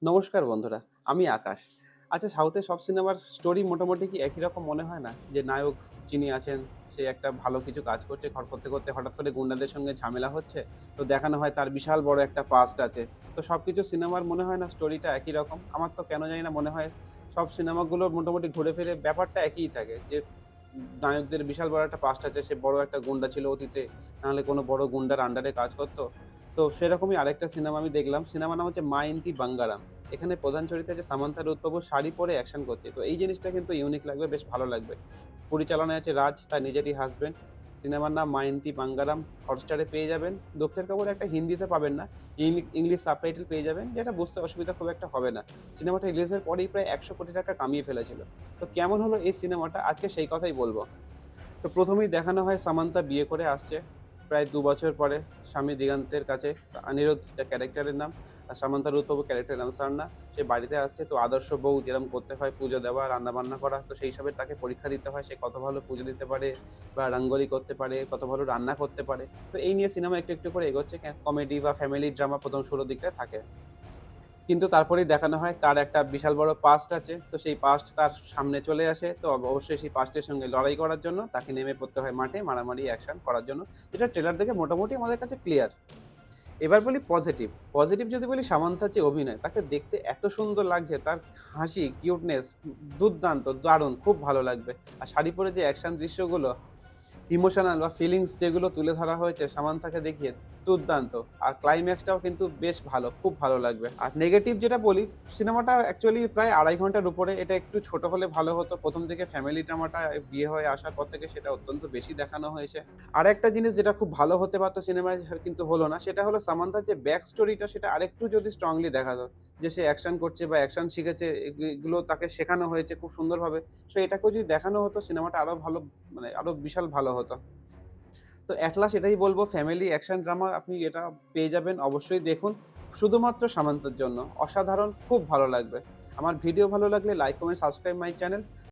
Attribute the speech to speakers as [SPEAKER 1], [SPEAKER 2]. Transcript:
[SPEAKER 1] নমস্কার বন্ধুরা, আমি আকাশ। আচ্ছা, সাউথের সব সিনেমার স্টোরি মোটামুটি কি একই রকম মনে হয় না? যে নায়ক যিনি আছেন সে একটা ভালো কিছু কাজ করছে, করতে হঠাৎ করে গুন্ডাদের সঙ্গে ঝামেলা হচ্ছে। তো দেখানো হয় তার বিশাল বড় একটা পাস্ট আছে। তো সবকিছু সিনেমার মনে হয় না স্টোরিটা একই রকম? আমার তো কেন জানি না মনে হয় সব সিনেমাগুলো মোটামুটি ঘুরে ফিরে ব্যাপারটা একই থাকে। যে নায়কদের বিশাল বড় একটা পাস্ট আছে, সে বড় একটা গুন্ডা ছিল অতীতে, নাহলে কোনো বড় গুন্ডার আন্ডারে কাজ করত। তো সেরকমই আরেকটা সিনেমা আমি দেখলাম। সিনেমার নাম হচ্ছে 'মা ইনতি বাঙ্গারাম'। এখানে প্রধান চরিত্রে যে সামান্থা রুথবাবু শাড়ি পরে অ্যাকশন করছে। তো এই জিনিসটা কিন্তু ইউনিক লাগবে, বেশ ভালো লাগবে। পরিচালনায় আছে রাজ, তার নিজেরই হাসব্যান্ড। সিনেমার নাম 'মা ইনতি বাঙ্গারাম'। হটস্টারে পেয়ে যাবেন। দুঃখের খবর একটা হিন্দিতে পাবেন না। ইংলিশ সাবটাইটেল পেয়ে যাবেন, যেটা বুঝতে অসুবিধা খুব একটা হবে না। সিনেমাটা রিলিজের পরেই প্রায় ৳১০০ কোটি কামিয়ে ফেলেছিল। তো কেমন হলো এই সিনেমাটা? আজকে সেই কথাই বলব। তো ১ম এই দেখানো হয় সামান্থা বিয়ে করে আসছে। প্রায় ২ বছর পরে স্বামী দিগান্তের কাছে। অনিরুদ্ধ যার ক্যারেক্টারের নাম, আর সামান্থা রুথবাবু ক্যারেক্টারের নাম সারনা। সে বাড়িতে আসছে, তো আদর্শ বউ যেরকম করতে হয়, পুজো দেওয়া, রান্না-বান্না করা। তো সেই হিসাবে তাকে পরীক্ষা দিতে হয় সে কত ভালো পুজো দিতে পারে বা রঙ্গোলি করতে পারে, কত ভালো রান্না করতে পারে। তো এই নিয়ে সিনেমা একটু করে এগোচ্ছে। কমেডি বা ফ্যামিলি ড্রামা ১ম শুরুর দিকটায় থাকে। কিন্তু তারপরেই দেখানো হয় তার একটা বিশাল বড় পাস্ট আছে। তো সেই পাস্ট তার সামনে চলে আসে। তো অবশ্যই সেই পাস্টের সঙ্গে লড়াই করার জন্য তাকে নেমে পড়তে হয় মাঠে মারামারি অ্যাকশন করার জন্য। যেটা ট্রেলার দেখে মোটামুটি আমাদের কাছে ক্লিয়ার। এবার বলি পজিটিভ। পজিটিভ যদি বলি সামান্থার যে অভিনয়, তাকে দেখতে এত সুন্দর লাগছে। তার হাসি, কিউটনেস দুর্দান্ত, দারুণ, খুব ভালো লাগবে। আর শাড়ি পরে যে অ্যাকশন দৃশ্যগুলো, ইমোশনাল বা ফিলিংস যেগুলো তুলে ধরা হয়েছে সামান্থাকে দেখিয়ে, দুর্দান্ত। আর ক্লাইম্যাক্সটাও কিন্তু বেশ ভালো, খুব ভালো লাগবে। আর নেগেটিভ যেটা বলি, সিনেমাটা অ্যাকচুয়ালি প্রায় ২.৫ ঘন্টার উপরে। এটা একটু ছোট হলে ভালো হতো। ১ম দিকে ফ্যামিলি ড্রামাটা বিয়ে হয়ে আসার পর থেকে সেটা অত্যন্ত বেশি দেখানো হয়েছে। আরেকটা জিনিস যেটা খুব ভালো হতে পারত সিনেমায় কিন্তু হলো না, সেটা হলো সামান্থার যে ব্যাক স্টোরিটা সেটা আরেকটু যদি স্ট্রংলি দেখাতো। যে সে অ্যাকশন করছে বা অ্যাকশন শিখেছে, এগুলো তাকে শেখানো হয়েছে খুব সুন্দরভাবে। সো এটাকেও যদি দেখানো হতো সিনেমাটা আরো ভালো, মানে আরো বিশাল ভালো হতো। তো এট লাস্ট এটাই বলব, ফ্যামিলি অ্যাকশন ড্রামা আপনি এটা পেয়ে যাবেন, অবশ্যই দেখুন। শুধুমাত্র সামান্তার জন্য। অসাধারণ, খুব ভালো লাগবে। আমার ভিডিও ভালো লাগলে like, comment, subscribe my channel.